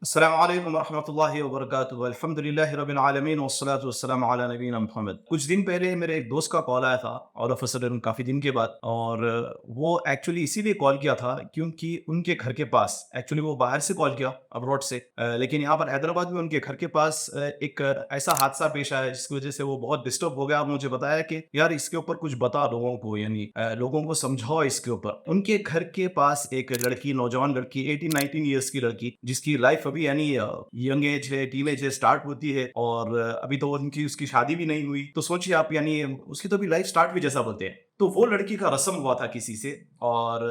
السلام علیکم ورحمۃ اللہ وبرکاتہ الحمد للہ رب العالمین والصلاۃ والسلام علی نبینا محمد۔ کچھ دن پہلے میرے ایک دوست کا کال آیا تھا اور افسر کافی دن کے بعد، اور وہ ایکچولی اسی لیے کال کیا تھا کیونکہ ان کے گھر کے پاس، ایکچولی وہ باہر سے کال کیا ابروڈ سے، لیکن یہاں پر حیدرآباد میں ان کے گھر کے پاس ایک ایسا حادثہ پیش آیا جس کی وجہ سے وہ بہت ڈسٹرب ہو گیا، اور مجھے بتایا کہ یار اس کے اوپر کچھ بتا لوگوں کو، یعنی لوگوں کو سمجھاؤ اس کے اوپر۔ ان کے گھر کے پاس ایک لڑکی، نوجوان لڑکی، 18-19 ایئرس کی لڑکی، جس کی لائف ابھی یعنی ینگ ایج ہے، ٹین ایج ہے، اسٹارٹ ہوتی ہے، اور ابھی تو اس کی شادی بھی نہیں ہوئی، تو سوچیے آپ، یعنی اس کی تو ابھی لائف اسٹارٹ بھی جیسا بولتے ہیں۔ تو وہ لڑکی کا رسم ہوا تھا کسی سے، اور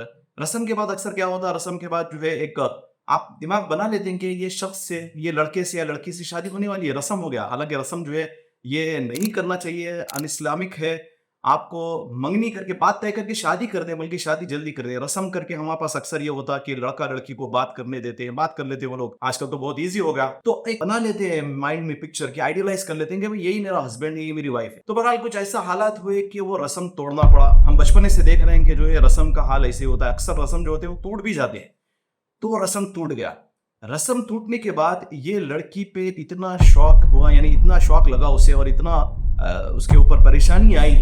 رسم کے بعد اکثر کیا ہوتا ہے، رسم کے بعد جو ہے ایک آپ دماغ بنا لیتے ہیں کہ یہ شخص سے، یہ لڑکے سے یا لڑکی سے شادی ہونے والی ہے، رسم ہو گیا۔ حالانکہ رسم جو ہے یہ نہیں کرنا چاہیے، ان اسلامک ہے۔ آپ کو منگنی کر کے، بات طے کر کے شادی کر دیں، بلکہ شادی جلدی کر دیں۔ رسم کر کے ہمارے پاس اکثر یہ ہوتا کہ لڑکا لڑکی کو بات کرنے دیتے ہیں، بات کر لیتے ہیں وہ لوگ، آج کل تو بہت ایزی ہو گیا، تو ایک بنا لیتے ہیں مائنڈ میں پکچر کی، آئیڈیلائز کر لیتے ہیں کہ یہی میرا ہسبینڈ ہے، یہی میری وائف ہے۔ تو بہرحال کچھ ایسا حالات ہوئے کہ وہ رسم توڑنا پڑا۔ ہم بچپنے سے دیکھ رہے ہیں کہ جو ہے رسم کا حال ایسے ہوتا ہے، اکثر رسم جو ہوتے ہیں وہ ٹوٹ بھی جاتے ہیں۔ تو وہ رسم ٹوٹ گیا۔ رسم ٹوٹنے کے بعد یہ لڑکی پہ اتنا شوق ہوا، یعنی اتنا شوق لگا اسے، اور اتنا اس کے اوپر پریشانی آئی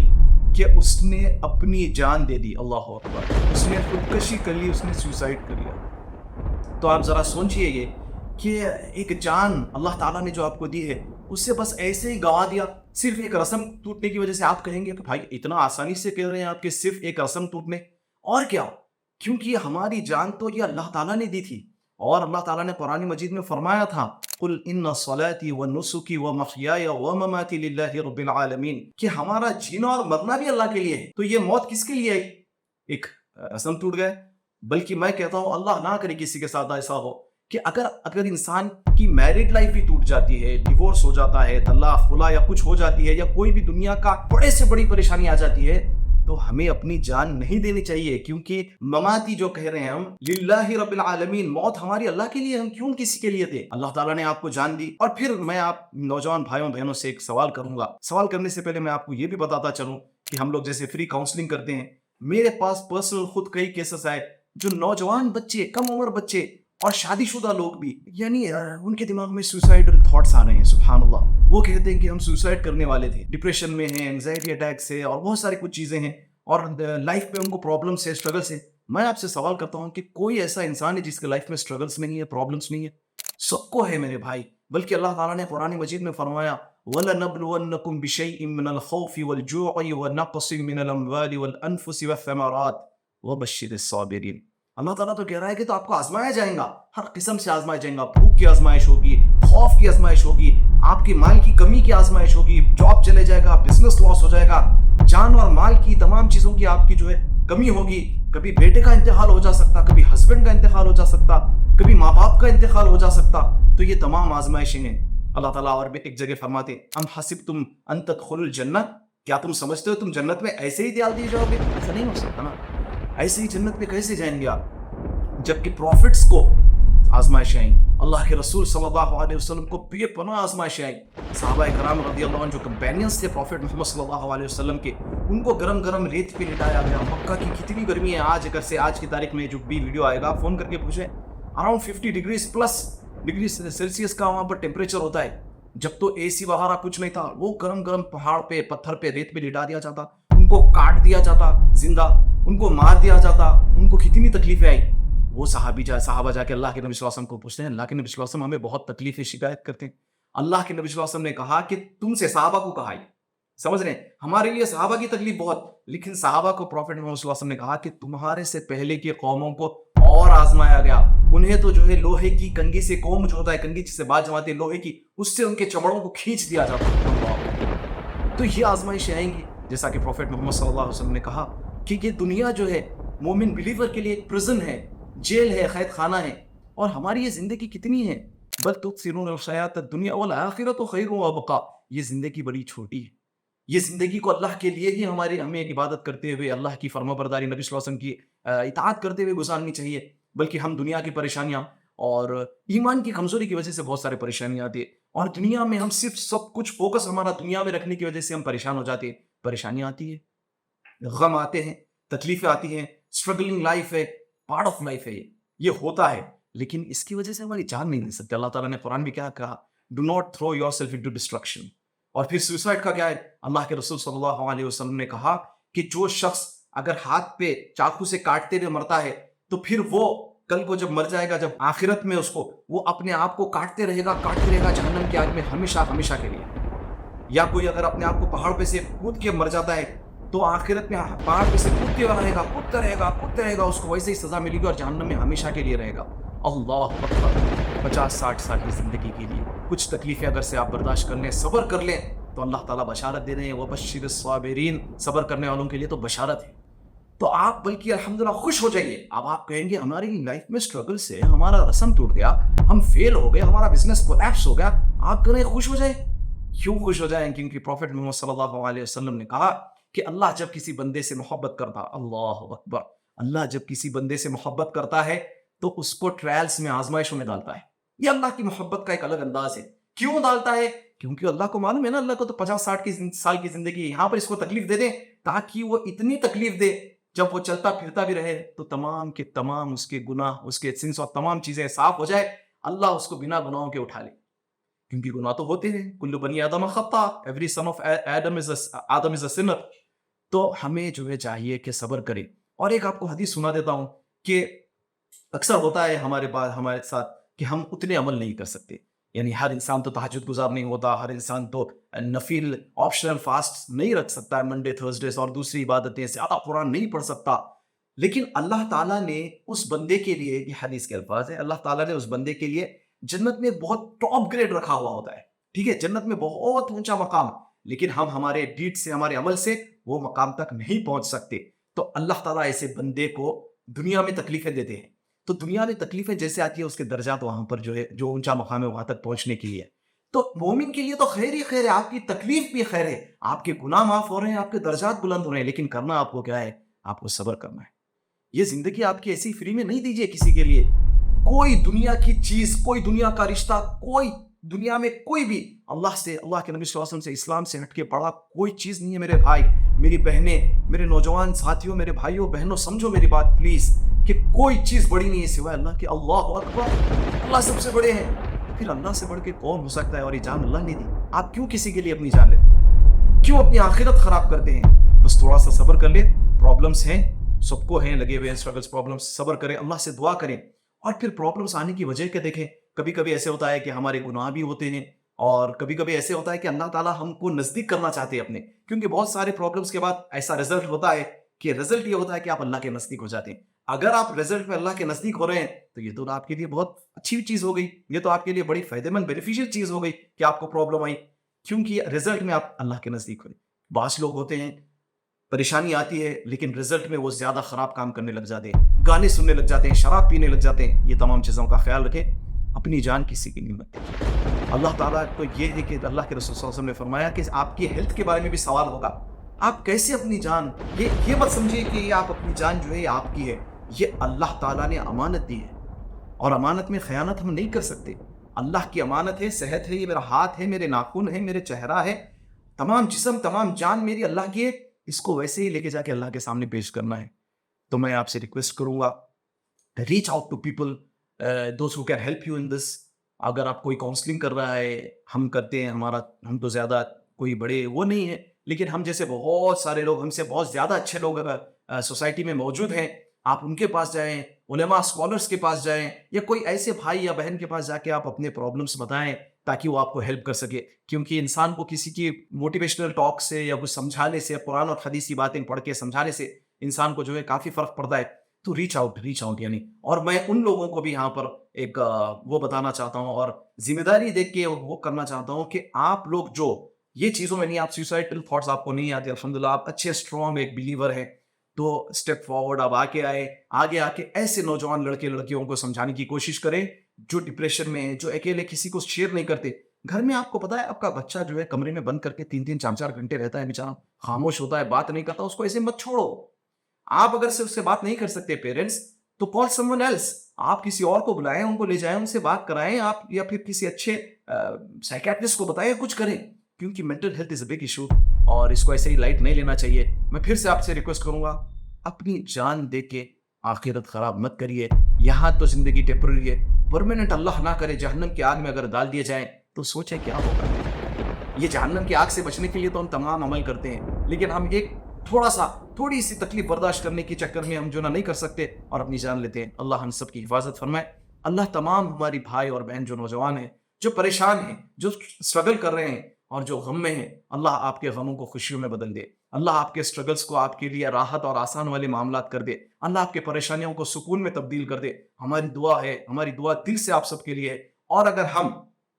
کہ اس نے اپنی جان دے دی۔ اللہ اکبر! اس نے خودکشی کر لی، اس نے سوسائڈ کر لیا۔ تو آپ ذرا سوچئے یہ کہ ایک جان اللہ تعالیٰ نے جو آپ کو دی ہے، اس سے بس ایسے ہی گوا دیا، صرف ایک رسم ٹوٹنے کی وجہ سے۔ آپ کہیں گے کہ بھائی اتنا آسانی سے کہہ رہے ہیں آپ کہ صرف ایک رسم ٹوٹنے، اور کیا؟ کیونکہ ہماری جان تو یہ اللہ تعالیٰ نے دی تھی، اور اللہ تعالیٰ نے قرآن مجید میں فرمایا تھا، قل ان صلاتي ونسكي ومحياي ومماتي لله رب العالمین، کہ ہمارا جینا اور مرنا بھی اللہ کے لیے ہے۔ تو یہ موت کس کے لیے ہے؟ ایک رسم ٹوٹ گئے۔ بلکہ میں کہتا ہوں اللہ نہ کرے کسی کے ساتھ ایسا ہو کہ اگر انسان کی میرڈ لائف بھی ٹوٹ جاتی ہے، ڈیورس ہو جاتا ہے، طلاق خلا یا کچھ ہو جاتی ہے، یا کوئی بھی دنیا کا بڑے سے بڑی پریشانی آ جاتی ہے، تو ہمیں اپنی جان نہیں دینی چاہیے، کیونکہ مماتی جو کہہ رہے ہیں ہم، للہ رب العالمین، موت ہماری اللہ کے لیے، ہم کیوں کسی کے لیے دیں؟ اللہ تعالیٰ نے آپ کو جان دی۔ اور پھر میں آپ نوجوان بھائیوں بہنوں سے ایک سوال کروں گا۔ سوال کرنے سے پہلے میں آپ کو یہ بھی بتاتا چلوں کہ ہم لوگ جیسے فری کاؤنسلنگ کرتے ہیں، میرے پاس پرسنل خود کئی کیسز آئے جو نوجوان بچے، کم عمر بچے اور شادی شدہ لوگ بھی، یعنی ان کے دماغ میں سوسائڈل تھاٹس آ رہے ہیں، سبحان اللہ۔ وہ کہتے ہیں کہ ہم سوسائڈ کرنے والے تھے، ڈپریشن میں ہیں، انزائٹی اٹیکس ہے، اور بہت ساری کچھ چیزیں ہیں، اور لائف میں ان کو پرابلمس ہے، اسٹرگلس ہے۔ میں آپ سے سوال کرتا ہوں کہ کوئی ایسا انسان ہے جس کے لائف میں اسٹرگلس نہیں ہے، پرابلمس نہیں ہے؟ سب کو ہے میرے بھائی۔ بلکہ اللہ تعالیٰ نے قرآن مجید میں فرمایا، وَلَنَبْلُوَنَّكُمْ بِشَيْءٍ مِّنَ الْخَوْفِ وَالْجُوعِ وَنَقْصٍ مِّنَ الْأَمْوَالِ وَالْأَنفُسِ وَالثَّمَرَاتِ وَبَشِّرِ الصَّابِرِينَ۔ اللہ تعالیٰ تو کہہ رہا ہے کہ تو آپ کو آزمایا جائیں گا، ہر قسم سے آزمایا جائیں گا، بھوک کی آزمائش ہوگی، خوف کی آزمائش ہوگی، آپ کی مال کی کمی کی آزمائش ہوگی، جاب چلے جائے گا، بزنس لاس ہو جائے گا، جان اور مال کی تمام چیزوں کی آپ کی جو ہے کمی ہوگی، کبھی بیٹے کا انتقال ہو جا سکتا، کبھی ہسبینڈ کا انتقال ہو جا سکتا، کبھی ماں باپ کا انتقال ہو جا سکتا۔ تو یہ تمام آزمائشیں ہیں۔ اللہ تعالیٰ اور بھی ایک جگہ فرماتے، ام حسبتم ان تدخلوا الجنہ، کیا تم سمجھتے ہو تم جنت میں ایسے ہی ڈال دیے جاؤ گے؟ ایسا نہیں ہو سکتا نا، ایسے ہی جنت میں کیسے جائیں گے آپ؟ جبکہ پروفٹس کو آزمائشیں آئیں، اللہ کے رسول صلی اللہ علیہ وسلم کو بے پناہ آزمائشیں آئیں، صحابہ کرام رضی اللہ عنہ جو کمپینینز تھے پروفٹ محمد صلی اللہ علیہ وسلم کے، ان کو گرم گرم ریت پہ لٹایا گیا۔ مکہ کی کتنی گرمی ہے آج، اگر سے آج کی تاریخ میں جو بھی ویڈیو آئے گا آپ فون کر کے پوچھیں، around 50 degrees plus degree Celsius کا وہاں پر ٹیمپریچر ہوتا ہے۔ جب تو اے سی وغیرہ کچھ نہیں تھا، وہ گرم گرم پہاڑ پہ، پتھر پہ، ریت پہ لٹا دیا جاتا، ان کو کاٹ دیا جاتا زندہ، ان کو مار دیا جاتا، ان کو کتنی تکلیفیں آئی۔ وہ صحابہ جا کے اللہ کے نبی صلی اللہ علیہ وسلم کو پوچھتے ہیں، اللہ کے نبی صلی اللہ علیہ وسلم ہمیں بہت تکلیفیں شکایت کرتے ہیں۔ اللہ کے نبی صلی اللہ علیہ وسلم نے کہا کہ تم سے صحابہ کو کہا، سمجھ رہے ہیں، ہمارے لیے صحابہ کی تکلیف بہت، لیکن صحابہ کو پروفٹ محمد صلی اللہ علیہ وسلم نے کہا کہ تمہارے سے پہلے کی قوموں کو اور آزمایا گیا، انہیں تو جو ہے لوہے کی کنگھی سے، قوم جو ہوتا ہے کنگھی جس سے بات جماتے ہیں لوہے کی، اس سے ان کے چمڑوں کو کھینچ دیا جاتا۔ تو یہ آزمائشیں آئیں گی، جیسا کہ پروفٹ محمد صلی اللہ علیہ وسلم نے کہا کہ یہ دنیا جو ہے مومن بلیور کے لیے ایک پرزن ہے، جیل ہے، قید خانہ ہے، اور ہماری یہ زندگی کتنی ہے، بل تؤثرون الحیاۃ الدنیا والآخرۃ خیر وابقیٰ، یہ زندگی بڑی چھوٹی ہے۔ یہ زندگی کو اللہ کے لیے ہی ہمیں عبادت کرتے ہوئے، اللہ کی فرما برداری، نبی صلی اللہ علیہ وسلم کی اطاعت کرتے ہوئے گزارنی چاہیے، بلکہ ہم دنیا کی پریشانیاں اور ایمان کی کمزوری کی وجہ سے بہت سارے پریشانیاں آتی ہیں، اور دنیا میں ہم صرف سب کچھ فوکس ہمارا دنیا میں رکھنے کی وجہ سے ہم پریشان ہو جاتے ہیں۔ پریشانیاں آتی ہیں، غم آتے ہیں، تکلیفیں آتی ہیں، اسٹرگلنگ لائف ہے، پارٹ آف لائف ہے، یہ ہوتا ہے، لیکن اس کی وجہ سے ہماری جان نہیں لے سکتے. اللہ تعالیٰ نے قرآن میں کیا کہا, do not through your self into destruction. اور پھر سوسائڈ کا کیا ہے, اللہ کے رسول صلی اللہ علیہ وسلم نے کہا کہ جو شخص اگر ہاتھ پہ چاقو سے کاٹتے ہوئے مرتا ہے تو پھر وہ کل کو جب مر جائے گا, جب آخرت میں اس کو وہ اپنے آپ کو کاٹتے رہے گا جہنم کی آگ میں ہمیشہ ہمیشہ کے لیے. یا کوئی اگر اپنے آپ کو پہاڑ پہ سے کود کے مر جاتا ہے تو آخرت میں پہاڑ پہ سے کودتے رہے گا, اس کو ویسے ہی سزا ملے گی اور جہنم میں ہمیشہ کے لیے رہے گا. اللہ اکبر. 50-60 سال کی زندگی کے لیے کچھ تکلیفیں اگر سے آپ برداشت کر لیں, صبر کر لیں, تو اللہ تعالیٰ بشارت دے رہے ہیں, وبشر الصابرین, صبر کرنے والوں کے لیے تو بشارت ہے. تو آپ بلکہ الحمدللہ خوش ہو جائیے. اب آپ کہیں گے ہماری لائف میں اسٹرگل سے ہمارا رسم ٹوٹ گیا, ہم فیل ہو گئے, ہمارا بزنس کولیپس ہو گیا. آپ کہیں خوش ہو جائیں. کیوں خوش ہو جائیں؟ کیونکہ پروفیٹ محمد صلی اللہ علیہ وسلم نے کہا کہ اللہ جب کسی بندے سے محبت کرتا, اللہ اکبر, اللہ جب کسی بندے سے محبت کرتا ہے تو اس کو ٹرائلز میں, آزمائشوں میں ڈالتا ہے. یہ اللہ کی محبت کا ایک الگ انداز ہے. کیوں ڈالتا ہے؟ کیونکہ اللہ کو معلوم ہے نا, اللہ کو تو 50-60 سال کی زندگی ہے, یہاں پر اس کو تکلیف دے دیں تاکہ وہ اتنی تکلیف دے جب وہ چلتا پھرتا بھی رہے تو تمام کے تمام اس کے گناہ, اس کے سنس اور تمام چیزیں صاف ہو جائے, اللہ اس کو بنا گناہوں کے اٹھا لے. کیونکہ گناہ تو ہوتے ہیں, کل بنی آدم خطا, every son of Adam is a sinner. تو ہمیں جو ہے چاہیے کہ صبر کرے. اور ایک آپ کو حدیث سنا دیتا ہوں کہ اکثر ہوتا ہے ہمارے ساتھ کہ ہم اتنے عمل نہیں کر سکتے. یعنی ہر انسان تو تہجد گزار نہیں ہوتا, ہر انسان تو نفل آپشنل فاسٹ نہیں رکھ سکتا ہے, منڈے تھرسڈے اور دوسری عبادتیں زیادہ قرآن نہیں پڑھ سکتا. لیکن اللہ تعالیٰ نے اس بندے کے لیے, یہ حدیث کے الفاظ ہے, اللہ تعالیٰ نے اس بندے کے لیے جنت میں بہت ٹاپ گریڈ رکھا ہوا ہوتا ہے. ٹھیک ہے, جنت میں بہت اونچا مقام, لیکن ہم ہمارے ڈیڈ سے, ہمارے عمل سے وہ مقام تک نہیں پہنچ سکتے. تو اللہ تعالیٰ ایسے بندے کو دنیا میں تکلیفیں دیتے ہیں. تو دنیا میں تکلیفیں جیسے آتی ہے اس کے درجات وہاں پر جو ہے, جو اونچا مقام ہے وہاں تک پہنچنے کے لیے. تو مومن کے لیے تو خیر ہی خیر ہے, آپ کی تکلیف بھی خیر ہے, آپ کے گناہ معاف ہو رہے ہیں, آپ کے درجات بلند ہو رہے ہیں. لیکن کرنا آپ کو کیا ہے؟ آپ کو صبر کرنا ہے. یہ زندگی آپ کی ایسی فری میں نہیں دیجیے کسی کے لیے. کوئی دنیا کی چیز, کوئی دنیا کا رشتہ, کوئی دنیا میں کوئی بھی اللہ سے, اللہ کے نبی صلی اللہ علیہ وسلم سے, اسلام سے ہٹ کے پڑا کوئی چیز نہیں ہے. میرے بھائی, میری بہنیں, میرے نوجوان ساتھیوں, میرے بھائیوں بہنوں, سمجھو میری بات پلیز, کہ کوئی چیز بڑی نہیں ہے سوائے اللہ کے. اللہ اکبر, اللہ سب سے بڑے ہیں. پھر اللہ سے بڑھ کے کون ہو سکتا ہے؟ اور یہ جان اللہ نے دی. آپ کیوں کسی کے لیے اپنی جان لیتے, کیوں اپنی آخرت خراب کرتے ہیں؟ بس تھوڑا سا صبر کر لے. پرابلمس ہیں, سب کو ہیں, لگے ہوئے ہیں اسٹرگلس, پرابلمس. صبر کریں, اللہ سے دعا کریں. اور پھر پرابلمس آنے کی وجہ کیا دیکھیں. کبھی کبھی ایسے ہوتا ہے کہ ہمارے گناہ بھی ہوتے ہیں, اور کبھی کبھی ایسے ہوتا ہے کہ اللہ تعالیٰ ہم کو نزدیک کرنا چاہتے ہیں اپنے. کیونکہ بہت سارے پرابلمس کے بعد ایسا رزلٹ ہوتا ہے کہ رزلٹ یہ ہوتا ہے کہ آپ اللہ کے نزدیک ہو جاتے ہیں. اگر آپ رزلٹ میں اللہ کے نزدیک ہو رہے ہیں تو یہ تو آپ کے لیے بہت اچھی چیز ہو گئی. یہ تو آپ کے لیے بڑی فائدہ مند, بینیفیشیل چیز ہو گئی کہ آپ کو پرابلم آئی, کیونکہ رزلٹ میں آپ اللہ کے نزدیک ہو. بعض لوگ ہوتے ہیں پریشانی آتی ہے لیکن رزلٹ میں وہ زیادہ خراب کام کرنے لگ جاتے ہیں, گانے سننے لگ جاتے ہیں, شراب پینے لگ جاتے ہیں. یہ تمام چیزوں کا خیال رکھیں. اپنی جان کسی کی نہیں مت دیجیے. اللہ تعالیٰ کو یہ ہے کہ اللہ کے رسول صلی اللہ علیہ وسلم نے فرمایا کہ آپ کی ہیلتھ کے بارے میں بھی سوال ہوگا. آپ کیسے اپنی جان, یہ مت سمجھیے کہ یہ آپ اپنی جان جو ہے یہ آپ کی ہے. یہ اللہ تعالیٰ نے امانت دی ہے, اور امانت میں خیانت ہم نہیں کر سکتے. اللہ کی امانت ہے. صحت ہے, یہ میرا ہاتھ ہے, میرے ناخن ہے, میرے چہرہ ہے, تمام جسم, تمام جان میری اللہ کی ہے. اس کو ویسے ہی لے کے جا کے اللہ کے سامنے پیش کرنا ہے. تو میں آپ سے ریکویسٹ کروں گا, reach out to people those who can help you in this. اگر آپ کوئی کاؤنسلنگ کر رہا ہے, ہم کرتے ہیں, ہم تو زیادہ کوئی بڑے وہ نہیں ہیں, لیکن ہم جیسے بہت سارے لوگ, ہم سے بہت زیادہ اچھے لوگ اگر سوسائٹی میں موجود ہیں, آپ ان کے پاس جائیں, علماء اسکالرس کے پاس جائیں, یا کوئی ایسے بھائی یا بہن کے پاس جا کے آپ اپنے پرابلمس بتائیں تاکہ وہ آپ کو ہیلپ کر سکے. کیونکہ انسان کو کسی کی موٹیویشنل ٹاک سے یا کچھ سمجھانے سے, قرآن اور حدیث کی باتیں پڑھ کے سمجھانے سے انسان کو جو ہے کافی فرق پڑتا ہے. تو ریچ آؤٹ یعنی. اور میں ان لوگوں کو بھی یہاں پر ایک وہ بتانا چاہتا ہوں اور ذمہ داری دیکھ کے وہ کرنا چاہتا ہوں کہ آپ لوگ جو یہ چیزوں میں نہیں, آپ سوسائڈل تھاٹس آپ کو نہیں آتے, الحمدللہ آپ اچھے اسٹرانگ ایک بلیور ہیں, تو اسٹیپ فارورڈ آپ آگے آ کے ایسے نوجوان لڑکے لڑکیوں کو سمجھانے کی کوشش کریں جو ڈپریشن میں ہیں, جو اکیلے کسی کو شیئر نہیں کرتے. گھر میں آپ کو پتا ہے آپ کا بچہ جو ہے کمرے میں بند کر کے 3-3 4-4 گھنٹے رہتا ہے, بیچارہ خاموش ہوتا ہے, بات نہیں کرتا. اس کو ایسے مت چھوڑو. آپ اگر سے اس سے بات نہیں کر سکتے پیرنٹس, تو کال سم ون ایلس. آپ کسی اور کو بلائیں, ان کو لے جائیں, ان سے بات کرائیں آپ, یا پھر کسی اچھے سائیکیٹرسٹ کو بتائیں, کچھ کریں. کیونکہ mental health is a big issue, اور اس کو ایسے ہی لائٹ نہیں لینا چاہیے. میں پھر سے آپ سے ریکویسٹ کروں گا, اپنی جان دے کے آخرت خراب مت کریے. یہاں تو زندگی ٹیمپرری ہے, پرماننٹ اللہ نہ کرے جہنم کی آگ میں اگر ڈال دیے جائیں تو سوچیں کیا ہوگا. یہ جہنم کی آگ سے بچنے کے لیے تو ہم تمام عمل کرتے ہیں, لیکن ہم ایک تھوڑی سی تکلیف برداشت کرنے کے چکر میں ہم جو نہیں کر سکتے اور اپنی جان لیتے ہیں. اللہ ہم سب کی حفاظت فرمائے. اللہ تمام ہماری بھائی اور بہن جو نوجوان ہیں, جو پریشان ہیں, جو اسٹرگل کر رہے ہیں اور جو غم میں ہیں, اللہ آپ کے غموں کو خوشیوں میں بدل دے. اللہ آپ کے اسٹرگلس کو آپ کے لیے راحت اور آسان والے معاملات کر دے. اللہ آپ کے پریشانیوں کو سکون میں تبدیل کر دے. ہماری دعا ہے, ہماری دعا دل سے آپ سب کے لیے ہے. اور اگر ہم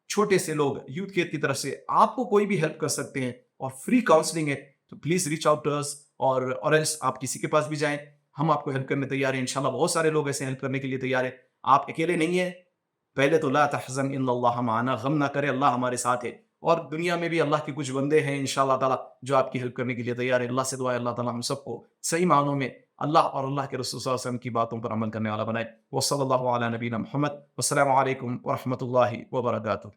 چھوٹے سے لوگ یوتھ کیئر کی طرف سے آپ کو کوئی بھی ہیلپ کر سکتے ہیں اور فری کاؤنسلنگ ہے تو پلیز ریچ آؤٹ ٹو اس, اور ایلس آپ کسی کے پاس بھی جائیں, ہم آپ کو ہیلپ کرنے تیار ہیں. انشاءاللہ بہت سارے لوگ ایسے ہیلپ کرنے کے لیے تیار ہیں. آپ اکیلے نہیں ہیں. پہلے تو لا تحزن ان اللہ معنا, غم نہ کرے, اللہ ہمارے ساتھ ہے. اور دنیا میں بھی اللہ کے کچھ بندے ہیں انشاءاللہ تعالیٰ جو آپ کی ہیلپ کرنے کے لیے تیار ہے. اللہ سے دعا ہے اللہ تعالیٰ ہم سب کو صحیح معنوں میں اللہ اور اللہ کے رسول صلی اللہ علیہ وسلم کی باتوں پر عمل کرنے والا بنائے. وصلی اللہ علی نبینا محمد. والسلام علیکم ورحمۃ اللہ وبرکاتہ.